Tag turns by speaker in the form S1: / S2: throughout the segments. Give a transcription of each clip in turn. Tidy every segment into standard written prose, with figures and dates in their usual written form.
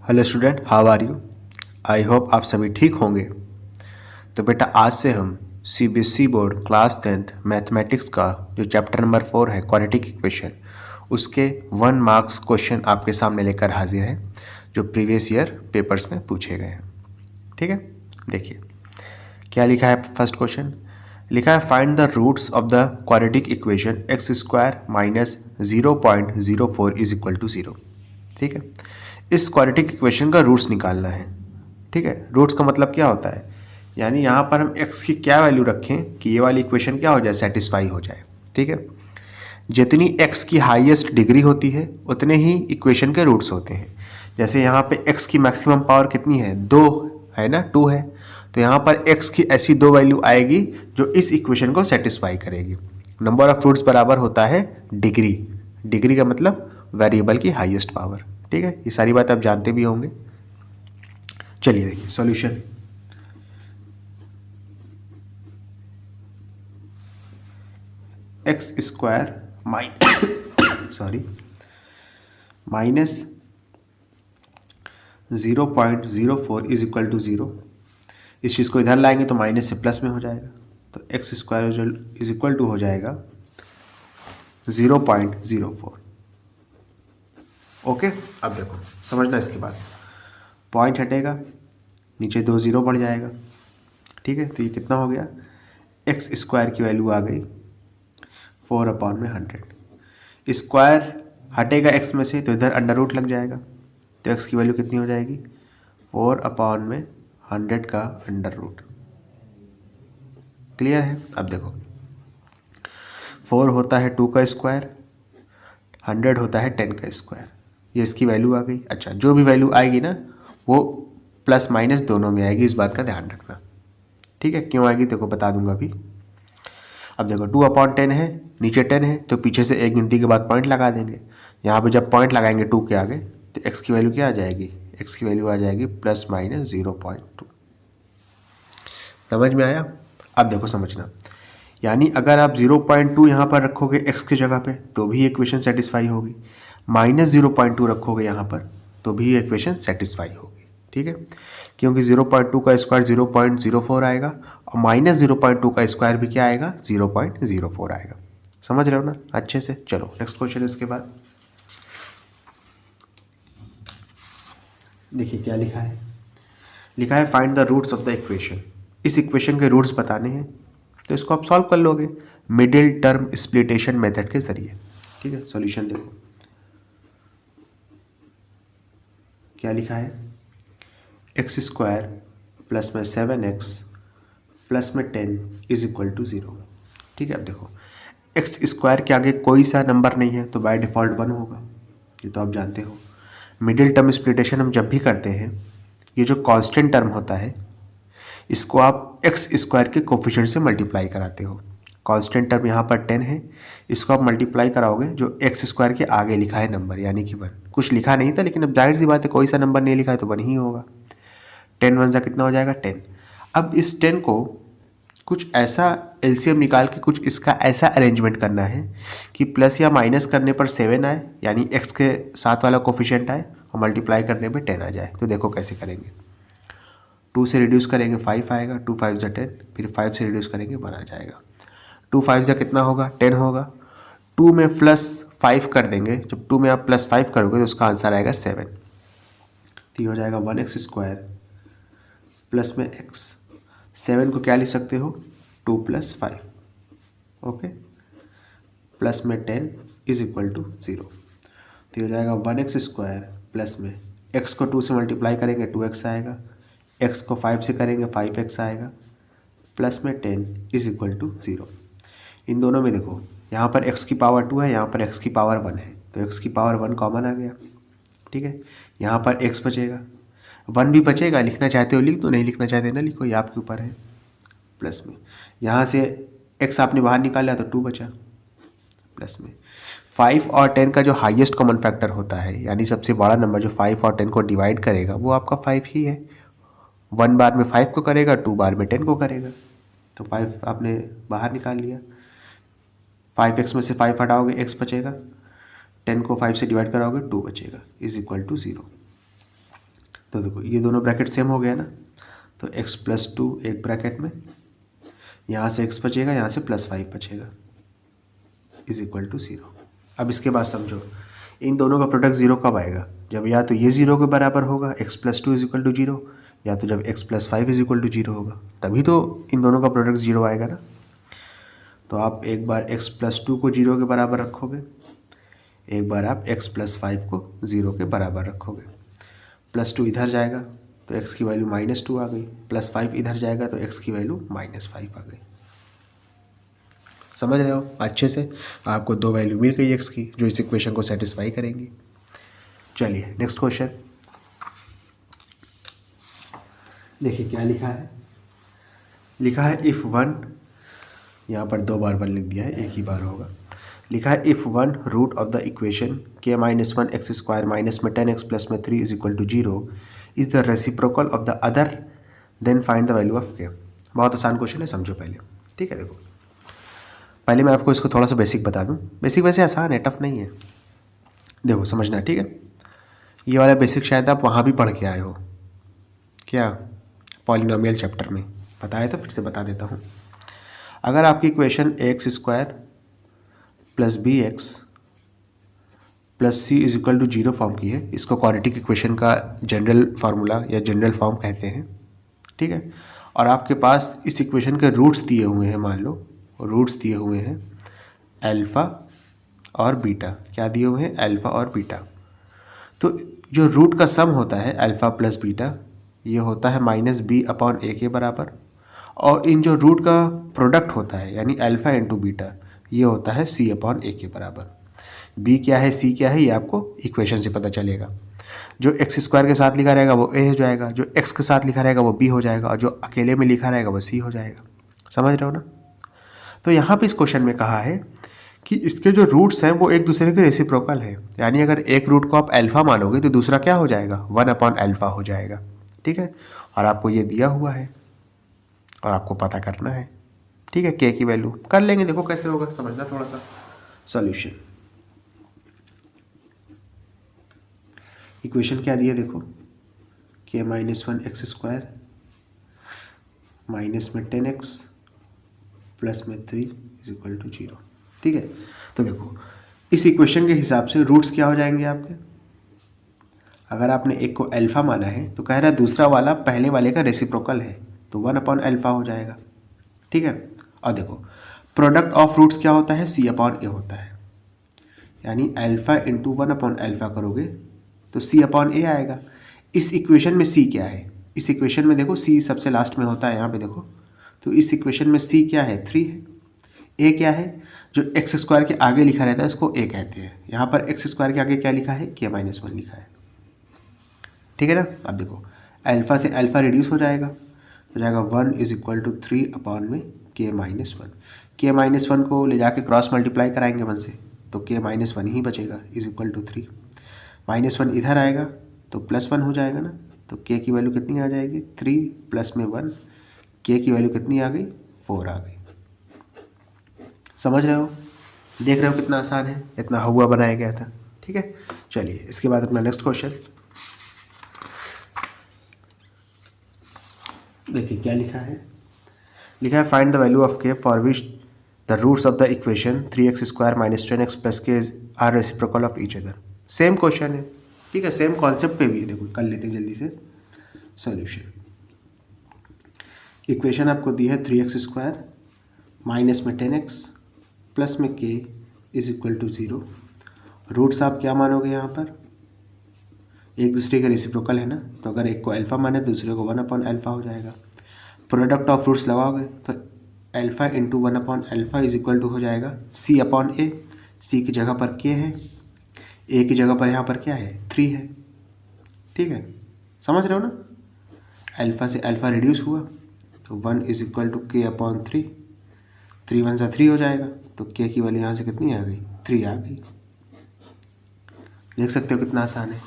S1: Hello student, how are you. I hope आप सभी ठीक होंगे। तो बेटा आज से हम CBSE board class 10th mathematics का जो चैप्टर नंबर 4 है क्वाड्रेटिक इक्वेशन, उसके 1 मार्क्स क्वेश्चन आपके सामने लेकर हाजिर है जो प्रीवियस ईयर पेपर्स में पूछे गए हैं। ठीक है, देखिए क्या लिखा है। फर्स्ट क्वेश्चन लिखा है find the roots of the quadratic equation x square minus 0.04 is equal to 0। ठीक है, इस क्वाड्रेटिक इक्वेशन का रूट्स निकालना है। ठीक है, रूट्स का मतलब क्या होता है, यानी यहाँ पर हम x की क्या वैल्यू रखें कि ये वाली इक्वेशन क्या हो जाए, सेटिस्फाई हो जाए। ठीक है, जितनी x की हाईएस्ट डिग्री होती है उतने ही इक्वेशन के रूट्स होते हैं। जैसे यहाँ पे x की मैक्सिमम पावर कितनी है, 2 है ना, 2 है, तो यहाँ पर x की ऐसी 2 वैल्यू आएगी जो इस इक्वेशन को सेटिस्फाई करेगी। नंबर ऑफ रूट्स बराबर होता है डिग्री। डिग्री का मतलब वेरिएबल की हाईएस्ट पावर। ठीक है, ये सारी बात आप जानते भी होंगे। चलिए देखिए solution. X square minus 0.04 is equal to 0। इस चीज़ को इधर लाएंगे तो माइनस से प्लस में हो जाएगा, तो x square is equal to हो जाएगा 0.04। ओके, अब देखो समझना इसके बाद, पॉइंट हटेगा, नीचे 2 0 बढ़ जाएगा। ठीक है, तो ये कितना हो गया, एक्स स्क्वायर की वैल्यू आ गई 4/100। स्क्वायर हटेगा एक्स में से तो इधर अंडर रूट लग जाएगा, तो एक्स की वैल्यू कितनी हो जाएगी, 4/100 का अंडर रूट। क्लियर है। अब देखो 4 होता है 2 का स्क्वायर, 100 होता है 10 का स्क्वायर। ये इसकी वैल्यू आ गई। अच्छा, जो भी वैल्यू आएगी ना वो प्लस माइनस दोनों में आएगी, इस बात का ध्यान रखना। ठीक है, क्यों आएगी देखो बता दूंगा अभी। अब देखो 2/10 है, नीचे 10 है, तो पीछे से एक गिनती के बाद पॉइंट लगा देंगे। यहाँ पे जब पॉइंट लगाएंगे 2 के आगे तो एक्स की वैल्यू क्या आ जाएगी, एक्स की वैल्यू आ जाएगी प्लस माइनस 0.2। समझ में आया। अब देखो समझना, यानी अगर आप 0.2 यहाँ पर रखोगे एक्स की जगह पे तो भी इक्वेशन सेटिस्फाई होगी, माइनस 0.2 रखोगे यहाँ पर तो भी इक्वेशन सेटिस्फाई होगी। ठीक है, क्योंकि 0.2 का स्क्वायर 0.04 आएगा और माइनस 0.2 का स्क्वायर भी क्या आएगा, 0.04 आएगा। समझ रहे हो ना अच्छे से। चलो नेक्स्ट क्वेश्चन। इसके बाद देखिए क्या लिखा है। लिखा है find the roots of the equation. इस इक्वेशन के रूट्स बताने हैं, तो इसको आप सॉल्व कर लोगे मिडिल टर्म स्प्लिटेशन मेथड के जरिए। ठीक है, सॉल्यूशन देखो क्या लिखा है, एक्स स्क्वायर प्लस में 7x प्लस में 10 इज इक्वल टू 0। ठीक है, अब देखो एक्स स्क्वायर के आगे कोई सा नंबर नहीं है तो बाय डिफ़ॉल्ट 1 होगा, ये तो आप जानते हो। मिडिल टर्म स्प्लिटेशन हम जब भी करते हैं, ये जो कांस्टेंट टर्म होता है इसको आप एक्स स्क्वायर के कोफिशिएंट से मल्टीप्लाई कराते हो। कांस्टेंट टर्म यहाँ पर 10 है, इसको आप मल्टीप्लाई कराओगे जो एक्स स्क्वायर के आगे लिखा है नंबर यानी कि 1। कुछ लिखा नहीं था लेकिन अब जाहिर सी बात है कोई सा नंबर नहीं लिखा है तो 1 ही होगा। 10 1 सा कितना हो जाएगा 10। अब इस 10 को कुछ ऐसा एलसीएम निकाल के कुछ इसका ऐसा अरेंजमेंट करना है कि प्लस या माइनस करने पर 7 आए, यानी एक्स के साथ वाला कोफिशिएंट आए, और मल्टीप्लाई करने पर 10 आ जाए। तो देखो कैसे करेंगे, 2 से रिड्यूस करेंगे 5 आएगा, 2 5 जा 10, फिर 5 से रिड्यूस करेंगे 1 आ जाएगा। 2 5 जा कितना होगा 10 होगा, 2 में प्लस 5 कर देंगे, जब 2 में आप प्लस 5 करोगे तो उसका आंसर आएगा 7। तो ये हो जाएगा 1x स्क्वायर प्लस में x। 7 को क्या लिख सकते हो, 2 + 5। ओके, प्लस में 10 इज इक्वल टू 0। तो ये हो जाएगा 1x स्क्वायर प्लस में x को 2 से मल्टीप्लाई करेंगे 2x आएगा, x को 5 से करेंगे 5x आएगा, प्लस में 10 इज इक्वल टू 0। इन दोनों में देखो यहाँ पर x की पावर 2 है, यहाँ पर x की पावर 1 है, तो x की पावर 1 कॉमन आ गया। ठीक है, यहाँ पर x बचेगा, 1 भी बचेगा, लिखना चाहते हो लिख दो, नहीं लिखना चाहते ना लिखो, ये आपके ऊपर है। प्लस में यहाँ से x आपने बाहर निकाला तो 2 बचा, प्लस में 5 और 10 का जो हाईएस्ट कॉमन फैक्टर होता है, यानी सबसे बड़ा नंबर जो 5 और 10 को डिवाइड करेगा वो आपका 5 ही है। 1 बार में 5 को करेगा, 2 बार में 10 को करेगा, तो 5 आपने बाहर निकाल लिया। 5x में से 5 हटाओगे x बचेगा, 10 को 5 से डिवाइड कराओगे 2 बचेगा, इज इक्वल टू 0। तो देखो ये दोनों ब्रैकेट सेम हो गया ना, तो x+2 एक ब्रैकेट में, यहाँ से x बचेगा, यहाँ से +5 बचेगा, =0। अब इसके बाद समझो, इन दोनों का प्रोडक्ट 0 कब आएगा? जब या तो ये 0 के बराबर होगा, x+2 =0, या तो जब x+5 =0 होगा, तभी तो इन दोनों का प्रोडक्ट 0 आएगा ना। तो आप एक बार x+2 को 0 के बराबर रखोगे, एक बार आप x+5 को 0 के बराबर रखोगे। +2 इधर जाएगा तो x की वैल्यू -2 आ गई, +5 इधर जाएगा तो x की वैल्यू -5 आ गई। समझ रहे हो अच्छे से? आपको दो वैल्यू मिल गई x की जो इस इक्वेशन को सेटिस्फाई करेंगी। चलिए नेक्स्ट क्वेश्चन देखिए क्या लिखा है। लिखा है इफ़ 1, यहाँ पर 2 बार 1 लिख दिया है, एक ही बार होगा। लिखा है if 1 root of the equation k-1 x² minus में 10x प्लस में 3 =0 is the reciprocal of the other, then find the value of k। बहुत आसान क्वेश्चन है, समझो पहले। ठीक है, देखो पहले मैं आपको इसको थोड़ा सा बेसिक बता दूं। बेसिक वैसे आसान है, टफ नहीं है, देखो समझना। ठीक है, ये वाला बेसिक शायद आप वहाँ भी पढ़ के आए हो, क्या पॉलिनोमियल चैप्टर में बताया, तो फिर से बता देता हूँ। अगर आपकी equation ax² + bx + c = 0 form की है, इसको क्वाड्रेटिक इक्वेशन का जनरल फार्मूला या जनरल फॉर्म कहते हैं। ठीक है, और आपके पास इस इक्वेशन के रूट्स दिए हुए हैं, मान लो रूट्स दिए हुए हैं अल्फ़ा और बीटा। क्या दिए हुए हैं? अल्फ़ा और बीटा। तो जो रूट का सम होता है अल्फ़ा प्लस बीटा, ये होता है -b/a के बराबर, और इन जो रूट का प्रोडक्ट होता है यानी अल्फ़ा इंटू बीटा, ये होता है c/a के बराबर। b क्या है, c क्या है, ये आपको इक्वेशन से पता चलेगा। जो x² के साथ लिखा रहेगा वो a हो जाएगा, जो x के साथ लिखा रहेगा वो b हो जाएगा, और जो अकेले में लिखा रहेगा वो c हो जाएगा। समझ रहे हो ना? तो यहाँ पे इस क्वेश्चन में कहा है कि इसके जो रूट्स हैं वो एक दूसरे के रेसिप्रोकल है, यानी अगर एक रूट को आप अल्फ़ा मानोगे तो दूसरा क्या हो जाएगा? 1/α हो जाएगा। ठीक है, और आपको ये दिया हुआ है और आपको पता करना है। ठीक है, k की वैल्यू कर लेंगे, देखो कैसे होगा, समझना थोड़ा सा। सॉल्यूशन, इक्वेशन क्या दिया देखो, k-1 x² माइनस में 10x प्लस में 3 =0। ठीक है, तो देखो इस इक्वेशन के हिसाब से रूट्स क्या हो जाएंगे आपके। अगर आपने एक को अल्फ़ा माना है तो कह रहा है दूसरा वाला पहले वाले का रेसिप्रोकल है, तो 1/α हो जाएगा। ठीक है, और देखो प्रोडक्ट ऑफ रूट्स क्या होता है? c/a होता है, यानी अल्फ़ा इंटू 1/α करोगे तो c/a आएगा। इस इक्वेशन में c क्या है? इस इक्वेशन में देखो c सबसे लास्ट में होता है, यहाँ पे देखो, तो इस इक्वेशन में c क्या है? 3 है। a क्या है? जो x² के आगे लिखा रहता है उसको a कहते हैं। यहाँ पर x² के आगे क्या लिखा है? k-1 लिखा है। ठीक है ना? अब देखो अल्फ़ा से अल्फ़ा रिड्यूस हो जाएगा, हो जाएगा 1 = 3 k-1। k-1 को ले जाके क्रॉस मल्टीप्लाई कराएंगे 1 से, तो k-1 ही बचेगा, =3। -1 इधर आएगा तो +1 हो जाएगा ना, तो k की वैल्यू कितनी आ जाएगी? 3 प्लस में 1, k की वैल्यू कितनी आ गई? 4 आ गई। समझ रहे हो? देख रहे हो कितना आसान है, इतना हुआ बनाया गया था। ठीक है, चलिए इसके बाद अपना नेक्स्ट क्वेश्चन देखिए क्या लिखा है। लिखा है find the value of k for which the roots of the equation 3x² minus 10x plus k are reciprocal of each other. Same question है, ठीक है, सेम कॉन्सेप्ट पे भी है। देखो कर लेते हैं जल्दी से सॉल्यूशन। इक्वेशन आपको दी है 3x² माइनस में 10x प्लस में k =0। रूट्स आप क्या मानोगे? यहाँ पर एक दूसरे के रेसिप्रोकल है ना, तो अगर एक को अल्फ़ा माने तो दूसरे को 1/α हो जाएगा। प्रोडक्ट ऑफ रूट्स लगाओगे तो अल्फ़ा इंटू 1/α हो जाएगा c/a। c की जगह पर k है, a की जगह पर यहाँ पर क्या है? 3 है। ठीक है, समझ रहे हो ना? अल्फ़ा से अल्फ़ा रिड्यूस हुआ तो 1 = k/3, 3 1 सा 3 हो जाएगा, तो k की वैल्यू यहाँ से कितनी आ गई? 3 आ गई। देख सकते हो कितना आसान है।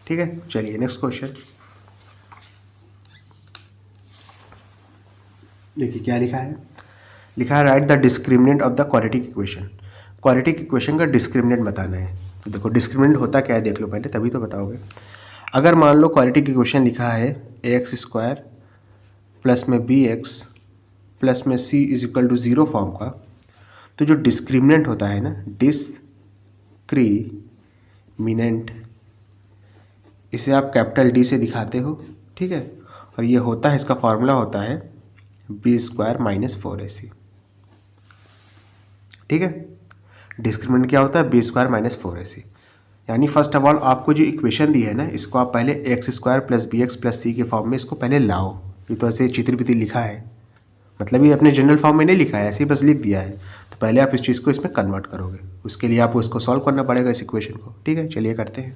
S1: ठीक है, चलिए नेक्स्ट क्वेश्चन देखिए क्या लिखा है। लिखा है right the discriminant of the quadratic equation. Quadratic equation का डिस्क्रिमिनेंट बताना है। तो देखो डिस्क्रिमिनेंट होता क्या है देख लो पहले, तभी तो बताओगे। अगर मान लो क्वाड्रेटिक इक्वेशन लिखा है ax² प्लस में bx प्लस में c is equal to 0 form का, तो जो डिस्क्रिमिनेंट होता है ना, डिस्क्रिमिनेंट, इसे आप कैपिटल D से दिखाते हो, ठीक है। और ये होता है, इसका फॉर्मूला होता है b² माइनस 4ac, ठीक है। डिस्क्रिमिनेंट क्या होता है? b² minus 4ac। यानी फर्स्ट ऑफ ऑल आपको जो इक्वेशन दी है ना, इसको आप पहले x² plus bx plus c के फॉर्म में इसको पहले लाओ। ये तो ऐसे चित्र बितिर लिखा है, मतलब ये अपने जनरल फॉर्म में नहीं लिखा है, ऐसे ही बस लिख दिया है। तो पहले आप इस चीज़ को इसमें कन्वर्ट करोगे, उसके लिए आपको इसको सॉल्व करना पड़ेगा, इस इक्वेशन को, ठीक है। चलिए करते हैं,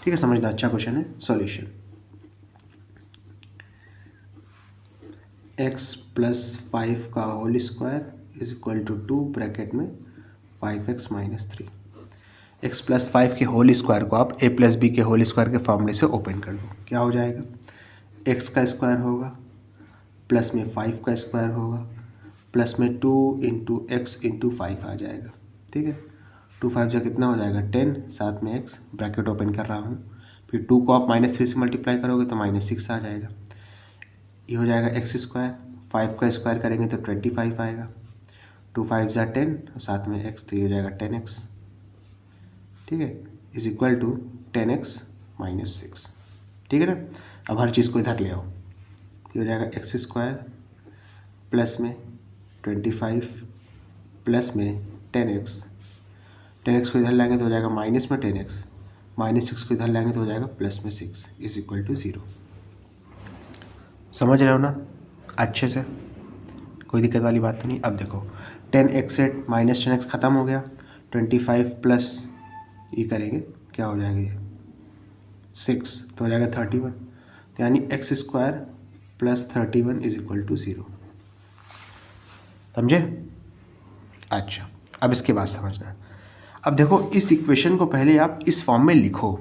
S1: ठीक है। समझना अच्छा क्वेश्चन है। सॉल्यूशन x प्लस 5 का whole square is equal to 2 bracket में 5x माइनस 3। x प्लस 5 के होल स्क्वायर को आप a प्लस बी के होल स्क्वायर के फॉर्मूले से ओपन कर दो। क्या हो जाएगा? x का स्क्वायर होगा प्लस में 5 का स्क्वायर होगा प्लस में 2 इंटू एक्स इंटू 5 आ जाएगा, ठीक है। 2 5 जा कितना हो जाएगा? 10, साथ में x, ब्रैकेट ओपन कर रहा हूँ। फिर 2 को आप -3 से मल्टीप्लाई करोगे तो -6 आ जाएगा। ये हो जाएगा x², 5 का स्क्वायर करेंगे तो 25 आएगा। 2 5 जा 10 और साथ में x, तो ये हो जाएगा 10x, ठीक है, is equal to 10x minus 6, ठीक है ना। अब हर चीज़ को इधर ले आओ। ये हो जाएगा x² प्लस में 25 प्लस में 10x, 10x को इधर लाएंगे तो हो जाएगा माइनस में 10x, -6 को इधर लाएंगे तो हो जाएगा प्लस में 6 इज इक्वल टू 0। समझ रहे हो ना अच्छे से? कोई दिक्कत वाली बात तो नहीं। अब देखो 10x से -10x ख़त्म हो गया, 25 प्लस ये करेंगे, क्या हो जाएगा? ये 6, तो हो जाएगा 31। तो यानी x² plus 31 is equal to 0। समझे? अच्छा, अब इसके बाद समझना। अब देखो इस इक्वेशन को पहले आप इस फॉर्म में लिखो।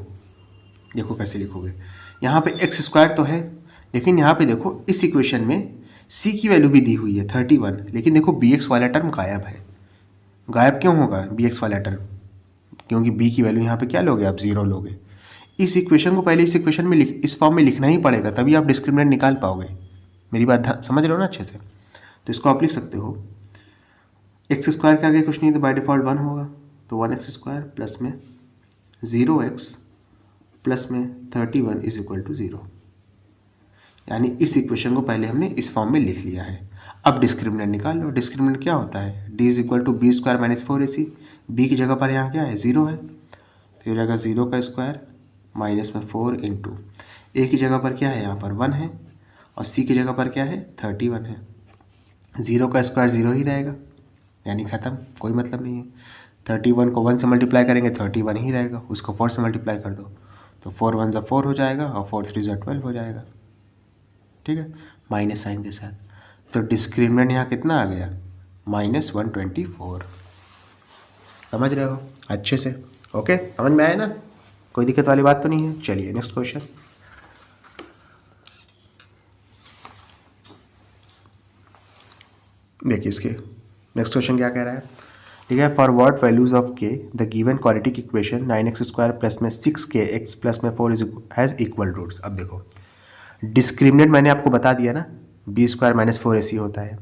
S1: देखो कैसे लिखोगे। यहाँ पे x² तो है, लेकिन यहाँ पे देखो इस इक्वेशन में c की वैल्यू भी दी हुई है 31, लेकिन देखो bx वाला टर्म गायब है। गायब क्यों होगा bx वाला टर्म? क्योंकि b की वैल्यू यहाँ पे क्या लोगे आप? 0 लोगे। इस इक्वेशन को पहले इस इक्वेशन में इस फॉर्म में लिखना ही पड़ेगा, तभी आप डिस्क्रिमिनेंट निकाल पाओगे। मेरी बात समझ रहे हो ना अच्छे से? तो इसको आप लिख सकते हो x² के आगे कुछ नहीं तो बाय डिफ़ॉल्ट 1 होगा, तो 1x² प्लस में 0x प्लस में 31 इज इक्वल टू 0। यानी इस इक्वेशन को पहले हमने इस फॉर्म में लिख लिया है। अब डिस्क्रिमिनेंट निकाल लो। डिस्क्रिमिनेंट क्या होता है? d is equal to b² minus 4ac। b की जगह पर यहाँ क्या है? 0 है, तो ये जाएगा 0 का स्क्वायर माइनस में 4 इंटू a की जगह पर क्या है? यहाँ पर 1 है, और c की जगह पर क्या है? 31 है। 0 का स्क्वायर 0 ही रहेगा, यानी ख़त्म, कोई मतलब नहीं है। 31 को 1 से मल्टीप्लाई करेंगे 31 ही रहेगा, उसको 4 से मल्टीप्लाई कर दो तो 4 1 = 4 हो जाएगा और 4 3 = 12 हो जाएगा, ठीक है, माइनस साइन के साथ। तो डिस्क्रिमिनेंट यहाँ कितना आ गया? -124। समझ रहे हो अच्छे से? ओके, समझ में आया ना? कोई दिक्कत वाली बात तो नहीं है। चलिए नेक्स्ट क्वेश्चन। देखिए इसके नेक्स्ट क्वेश्चन क्या कह रहा है, ठीक है। For what values of k the given quadratic equation 9x² plus में 6kx प्लस में 4 हैज़ इक्वल रूट्स। अब देखो डिस्क्रिमिनेंट मैंने आपको बता दिया ना, b² माइनस 4ac होता है।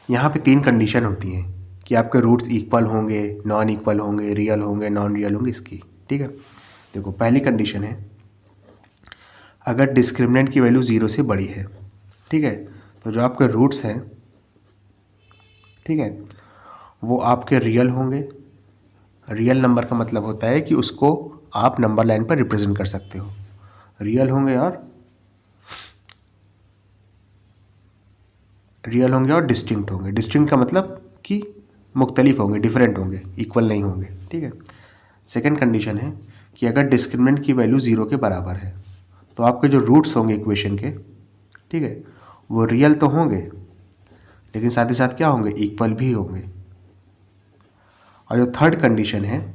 S1: यहाँ पे 3 कंडीशन होती हैं कि आपके रूट्स इक्वल होंगे, नॉन इक्वल होंगे, रियल होंगे, नॉन रियल होंगे, इसकी, ठीक है। देखो पहली कंडीशन है अगर डिस्क्रिमिनेंट की वैल्यू 0 से बड़ी है, ठीक है, तो जो आपके रूट्स हैं, ठीक है, वो आपके रियल होंगे। रियल नंबर का मतलब होता है कि उसको आप नंबर लाइन पर रिप्रेजेंट कर सकते हो। रियल होंगे और डिस्टिंक्ट होंगे। डिस्टिंक्ट का मतलब कि मुख्तलिफ होंगे, डिफरेंट होंगे, इक्वल नहीं होंगे, ठीक है। सेकंड कंडीशन है कि अगर डिस्क्रिमिनेंट की वैल्यू 0 के बराबर है तो आपके जो रूट्स होंगे इक्वेशन के, ठीक है, वो रियल तो होंगे लेकिन साथ ही साथ क्या होंगे? इक्वल भी होंगे। और जो थर्ड कंडीशन है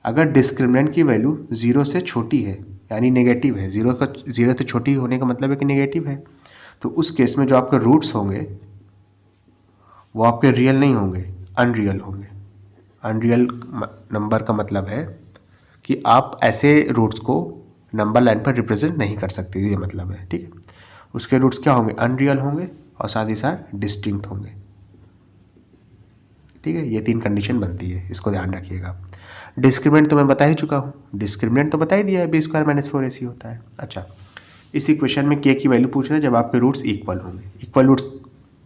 S1: अगर डिस्क्रिमिनेंट की वैल्यू 0 से छोटी है, यानी नेगेटिव है, 0 से छोटी होने का मतलब है कि नेगेटिव है, तो उस केस में जो आपके रूट्स होंगे वो आपके रियल नहीं होंगे, अनरियल होंगे। अनरियल नंबर का मतलब है कि आप ऐसे रूट्स को नंबर लाइन पर रिप्रेजेंट नहीं कर सकती, ये मतलब है। ठीक है, उसके रूट्स क्या होंगे, अनरियल होंगे और साथ ही साथ डिस्टिंक्ट होंगे। ठीक है, ये 3 कंडीशन बनती है, इसको ध्यान रखिएगा। डिस्क्रिमिनेंट तो मैं बता ही चुका हूँ, डिस्क्रिमिनेंट तो बता ही दिया है, बी स्क्वायर माइनस 4ac होता है। अच्छा, इस इक्वेशन में के की वैल्यू पूछ रहे हैं जब आपके रूट्स इक्वल होंगे। इक्वल रूट्स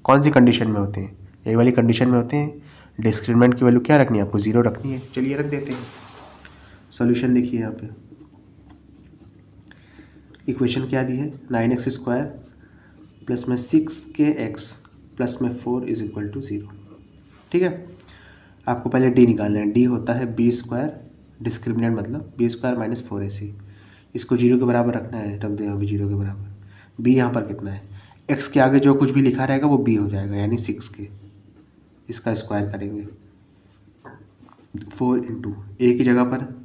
S1: कौन सी कंडीशन में होते हैं, ये वाली कंडीशन में होते हैं। डिस्क्रिमिनेंट की वैल्यू क्या रखनी है आपको, 0 रखनी है। चलिए रख देते हैं। सॉल्यूशन देखिए यहाँ पे, इक्वेशन क्या दी है, 9x² प्लस में 6kx प्लस में 4 इज इक्वल टू 0। ठीक है, आपको पहले डी निकालना है। डी होता है बी स्क्वायर, डिस्क्रिमिनेंट मतलब बी स्क्वायर माइनस 4ac। इसको 0 के बराबर रखना है, रख दो यहाँ भी 0 के बराबर। बी यहाँ पर कितना है, एक्स के आगे जो कुछ भी लिखा रहेगा वो बी हो जाएगा, यानी 6k। इसका स्क्वायर करेंगे 4 इंटू ए की जगह पर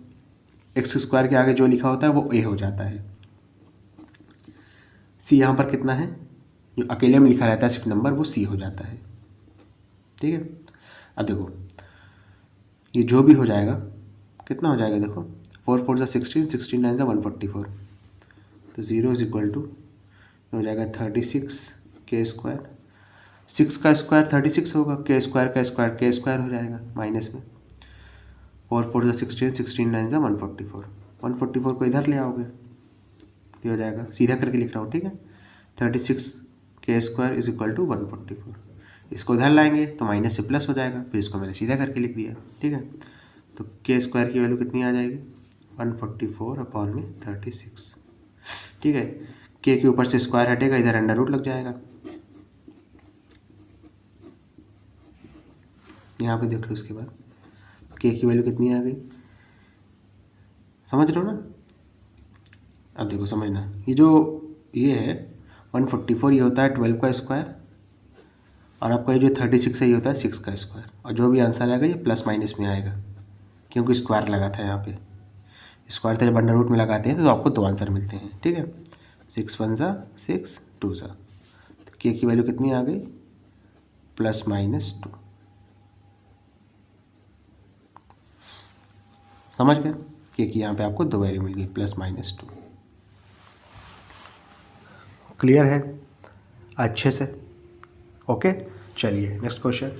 S1: एक्स स्क्वायर के आगे जो लिखा होता है वो ए हो जाता है। सी यहाँ पर कितना है, जो अकेले में लिखा रहता है सिर्फ नंबर, वो सी हो जाता है। ठीक है, अब देखो ये जो भी हो जाएगा कितना हो जाएगा, देखो 4 4 16, 16 9 144, तो 0 इज इक्वल टू हो जाएगा 36k²। 6 का स्क्वायर 36 होगा, k स्क्वायर का स्क्वायर k स्क्वायर हो जाएगा माइनस में। 4 4 16, 16 9 144, 144 को इधर ले आओगे तो हो जाएगा, सीधा करके लिख रहा हूँ। ठीक है, 36k² इज इक्वल टू 144। इसको इधर लाएंगे तो माइनस से प्लस हो जाएगा, फिर इसको मैंने सीधा करके लिख दिया। ठीक है, तो k² की वैल्यू कितनी आ जाएगी, 144/36। ठीक है, k के ऊपर से स्क्वायर हटेगा, इधर अंडर रूट लग जाएगा। यहाँ पे देख लो, उसके बाद k की वैल्यू कितनी आ गई, समझ रहे हो ना। अब देखो समझना, ये है 144, ये होता है 12 का स्क्वायर, और आपका ये जो 36 है ये होता है 6 का स्क्वायर। और जो भी आंसर आएगा ये प्लस माइनस में आएगा, क्योंकि स्क्वायर लगा था यहाँ पे। स्क्वायर तो जब अंडर रूट में लगाते हैं तो आपको 2 आंसर मिलते हैं। ठीक है, 6 1 सा 6 2 सा, तो के की वैल्यू कितनी आ गई, +-2। समझ गए, के की यहाँ पे आपको 2 वैल्यू मिल गई, +-2। क्लियर है अच्छे से, ओके। चलिए नेक्स्ट क्वेश्चन।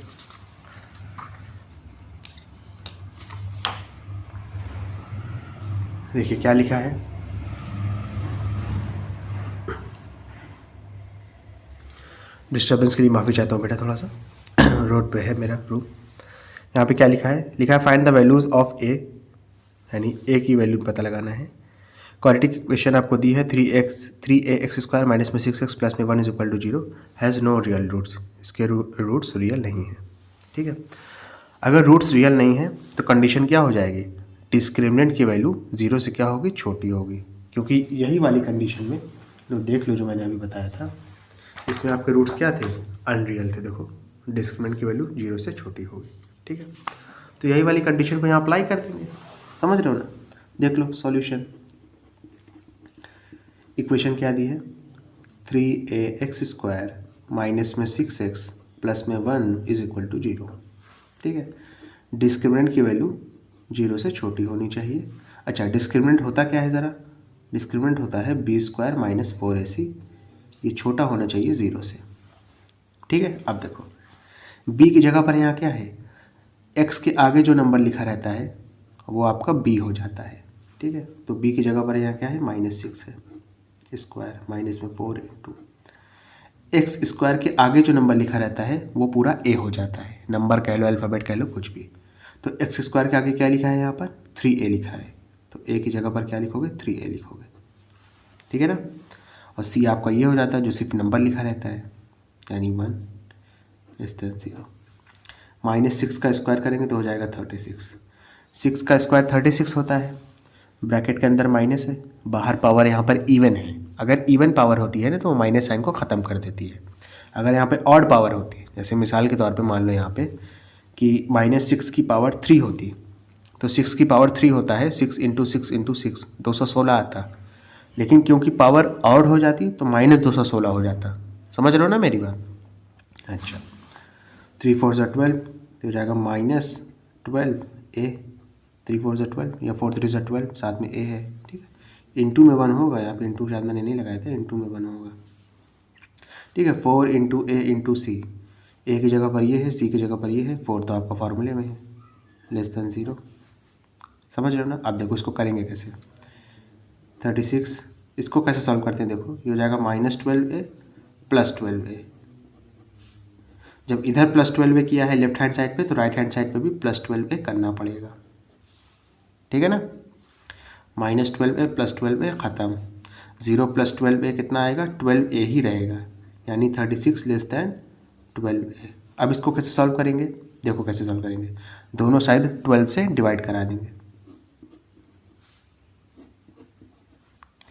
S1: देखिए क्या लिखा है, डिस्टर्बेंस के लिए माफ़ी चाहता हूँ बेटा, थोड़ा सा रोड पे है मेरा रूम। यहाँ पे क्या लिखा है, फाइंड द वैल्यूज़ ऑफ ए, यानी ए की वैल्यू पता लगाना है। क्वाड्रेटिक इक्वेशन आपको दी है 3ax² माइनस में 6x प्लस में 1 is equal to 0 has no real roots. इसके रूट्स रियल नहीं है। ठीक है, अगर रूट्स रियल नहीं है तो कंडीशन क्या हो जाएगी, डिस्क्रिमिनेंट की वैल्यू 0 से क्या होगी, छोटी होगी। क्योंकि यही वाली कंडीशन में लो देख लो, जो मैंने अभी बताया था, इसमें आपके रूट्स क्या थे, अनरियल थे। देखो डिस्क्रिमिनेंट की वैल्यू 0 से छोटी होगी। ठीक है, तो यही वाली कंडीशन को यहाँ अप्लाई कर देंगे। समझ रहे हो ना, देख लो सॉल्यूशन। इक्वेशन क्या दी है, 3ax² माइनस में 6x प्लस में 1 इज इक्वल टू 0। ठीक है, डिस्क्रिमिनेंट की वैल्यू 0 से छोटी होनी चाहिए। अच्छा, डिस्क्रिमिनेंट होता क्या है ज़रा, डिस्क्रिमिनेंट होता है b² माइनस 4ac, ये छोटा होना चाहिए 0 से। ठीक है, अब देखो b की जगह पर यहाँ क्या है, x के आगे जो नंबर लिखा रहता है वो आपका b हो जाता है। ठीक है, तो b की जगह पर यहाँ क्या है, -6 है स्क्वायर माइनस में 4 इंटू एक्स स्क्वायर के आगे जो नंबर लिखा रहता है वो पूरा a हो जाता है, नंबर कह लो, अल्फ़ाबेट कह लो, कुछ भी। तो एक्स स्क्वायर के आगे क्या लिखा है, यहाँ पर 3a लिखा है, तो a की जगह पर क्या लिखोगे, 3a लिखोगे। ठीक है ना, और c आपका ये हो जाता है जो सिर्फ नंबर लिखा रहता है, यानी 1 < 0। -6 का स्क्वायर करेंगे तो हो जाएगा 36। 6 का स्क्वायर 36 होता है, ब्रैकेट के अंदर माइनस है, बाहर पावर यहाँ पर इवन है। अगर इवन पावर होती है ना तो वो माइनस साइन को ख़त्म कर देती है। अगर यहाँ पे ऑड पावर होती है, जैसे मिसाल के तौर पे मान लो यहाँ पे कि -6 की पावर 3 होती, तो 6 की पावर 3 होता है, 6 इंटू 6 इंटू 6 216 आता। लेकिन क्योंकि पावर ऑड हो जाती तो -216 हो जाता। समझ रहे हो ना मेरी बात। अच्छा, 3 4 12 तो हो जाएगा -12a, 3 4 12 या 4 3 12, साथ में a है। ठीक है, इंटू में 1 होगा, यहाँ पे इंटू शायद मैंने नहीं लगाया था, इंटू में 1 होगा। ठीक है, 4 इंटू ए इंटू सी, ए की जगह पर ये है, सी की जगह पर ये है, 4 तो आपका फार्मूले में है, लेस देन 0। समझ रहे हो ना। अब देखो इसको करेंगे कैसे। 36 इसको कैसे सॉल्व करते हैं, देखो ये हो जाएगा -12a प्लस 12a। जब इधर प्लस 12a किया है लेफ्ट हैंड साइड पे, तो राइट हैंड साइड पे भी प्लस 12a करना पड़ेगा। ठीक है ना। -12a प्लस 12a ख़त्म, 0 प्लस 12a कितना आएगा, 12a ही रहेगा, यानी 36 लेस दैन 12a। अब इसको कैसे सॉल्व करेंगे, देखो कैसे सॉल्व करेंगे, दोनों साइड 12 से डिवाइड करा देंगे।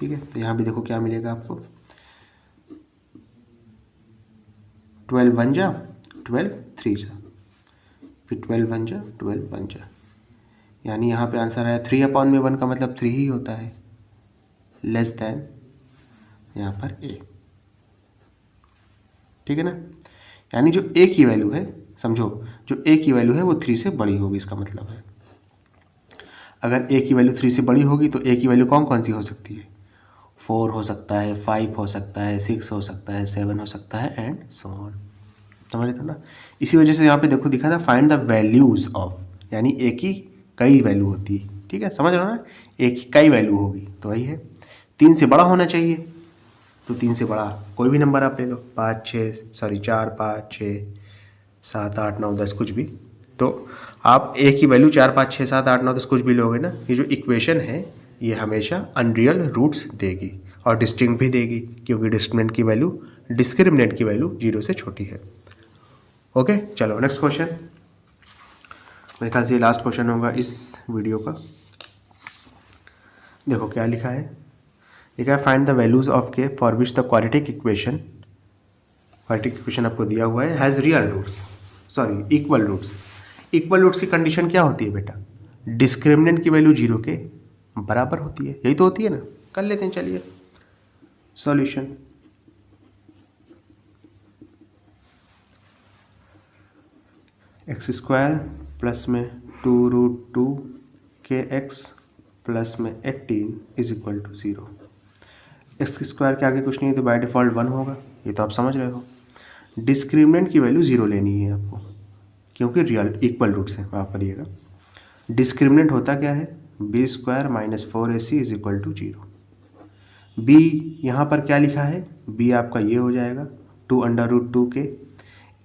S1: ठीक है, तो यहाँ भी देखो क्या मिलेगा आपको, 12 1 जा 12 3 जा, फिर 12 1 जा 12 1 जा, यानी यहाँ पे आंसर आया 3/1 का मतलब 3 ही होता है, लेस दैन यहाँ पर a। ठीक है ना। यानी जो a की वैल्यू है, समझो जो a की वैल्यू है वो 3 से बड़ी होगी, इसका मतलब है अगर a की वैल्यू 3 से बड़ी होगी तो a की वैल्यू कौन कौन सी हो सकती है, 4 हो सकता है, 5 हो सकता है, 6 हो सकता है, 7 हो सकता है, एंड सो ऑन। समझ लेते हो ना। इसी वजह से यहाँ पे देखो दिखा था फाइंड द वैल्यूज़ ऑफ, यानी a की कई वैल्यू होती है। ठीक है, समझ रहे हो ना, a की कई वैल्यू होगी, तो वही है 3 से बड़ा होना चाहिए, तो 3 से बड़ा कोई भी नंबर आप ले लो, 4 5 6 7 8 9 10 कुछ भी, तो आप a की वैल्यू 4 5 6 7 8 9 10 कुछ भी लोगे ना, ये जो इक्वेशन है ये हमेशा अनरियल रूट्स देगी और डिस्टिंक्ट भी देगी, क्योंकि डिस्क्रिमिनेंट की वैल्यू 0 से छोटी है। ओके, चलो नेक्स्ट क्वेश्चन, मेरे ख्याल से ये लास्ट क्वेश्चन होगा इस वीडियो का। देखो क्या लिखा है, लिखा है find the values of k for which the quadratic equation आपको दिया हुआ है has real roots, sorry equal roots. Equal roots की कंडीशन क्या होती है बेटा, डिस्क्रिमिनेंट की वैल्यू 0 के बराबर होती है, यही तो होती है ना। कर लेते हैं, चलिए सॉल्यूशन। x² प्लस में 2√2kx प्लस में 18 इज इक्वल टू 0। x² के आगे कुछ नहीं है तो बाय डिफ़ॉल्ट 1 होगा, ये तो आप समझ रहे हो। डिस्क्रिमिनेंट की वैल्यू 0 लेनी है आपको, क्योंकि रियल इक्वल रूट्स हैं, माफ़ करिएगा। डिस्क्रिमिनेंट होता क्या है, b² - 4ac is equal to 0। b यहाँ पर क्या लिखा है, b आपका ये हो जाएगा 2√2k,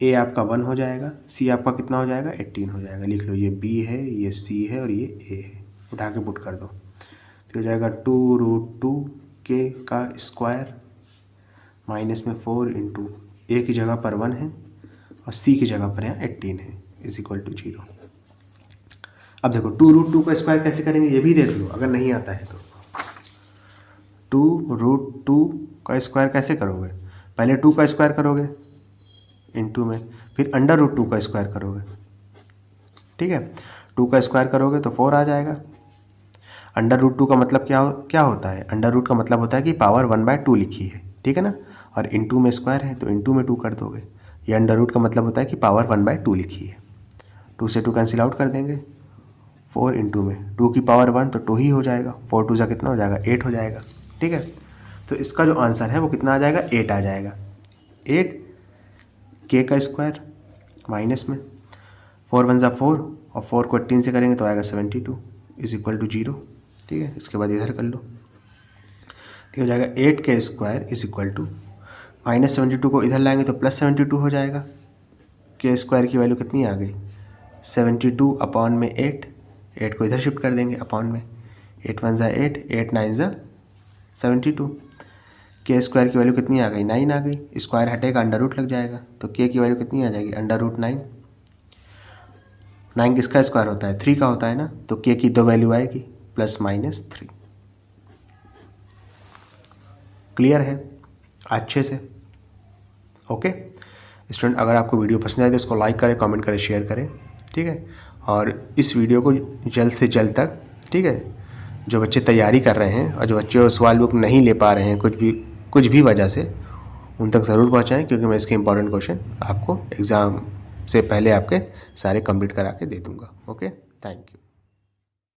S1: a आपका 1 हो जाएगा, c आपका कितना हो जाएगा 18 हो जाएगा। लिख लो, ये b है, ये c है और ये a है, उठा के पुट कर दो, तो हो जाएगा 2√2k का स्क्वायर माइनस में 4 इंटू a की जगह पर 1 है और c की जगह पर यहाँ 18 है, इज इक्वल टू 0। अब देखो 2√2 का स्क्वायर कैसे करेंगे ये भी देख लो, अगर नहीं आता है तो। 2√2 का स्क्वायर कैसे करोगे, पहले 2 का स्क्वायर करोगे इंटू में, फिर √2 का स्क्वायर करोगे। ठीक है, 2 का स्क्वायर करोगे तो 4 आ जाएगा। √2 का मतलब क्या होता है, अंडर का मतलब होता है कि पावर 1/2 लिखी है। ठीक है ना, और इंटू में स्क्वायर है तो इंटू में 2 कर दोगे। ये अंडर का मतलब होता है कि पावर 1/2 लिखी है, 2 से 2 कैंसिल आउट कर देंगे, 4 इंटू में 2 की पावर 1 तो 2 ही हो जाएगा, 4 2 सा कितना हो जाएगा 8 हो जाएगा। ठीक है, तो इसका जो आंसर है वो कितना आ जाएगा 8 आ जाएगा। 8 k का स्क्वायर माइनस में 4 1 = 4 और 4 को 18 से करेंगे तो आएगा 72 इज इक्वल टू 0। ठीक है, इसके बाद इधर कर लो, तो हो जाएगा 8k square is equal to -72 को इधर लाएंगे तो +72 हो जाएगा। k स्क्वायर की वैल्यू कितनी आ गई 72 अपॉन में 8 को इधर शिफ्ट कर देंगे अपॉन में, 8 1 = 8, 8 9 = 72। k स्क्वायर की वैल्यू कितनी आ गई 9 आ गई, स्क्वायर हटेगा अंडर रूट लग जाएगा, तो k की वैल्यू कितनी आ जाएगी √9। 9 किसका स्क्वायर होता है 3 का होता है ना, तो k की 2 वैल्यू आएगी +-3। क्लियर है अच्छे से। ओके स्टूडेंट, अगर आपको वीडियो पसंद आए तो इसको लाइक करें, कमेंट करें, शेयर करें। ठीक है, और इस वीडियो को जल्द से जल्द तक, ठीक है, जो बच्चे तैयारी कर रहे हैं और जो बच्चे सवाल बुक नहीं ले पा रहे हैं कुछ भी वजह से, उन तक ज़रूर पहुंचाएं, क्योंकि मैं इसके इंपॉर्टेंट क्वेश्चन आपको एग्ज़ाम से पहले आपके सारे कंप्लीट करा के दे दूँगा। Okay, thank you.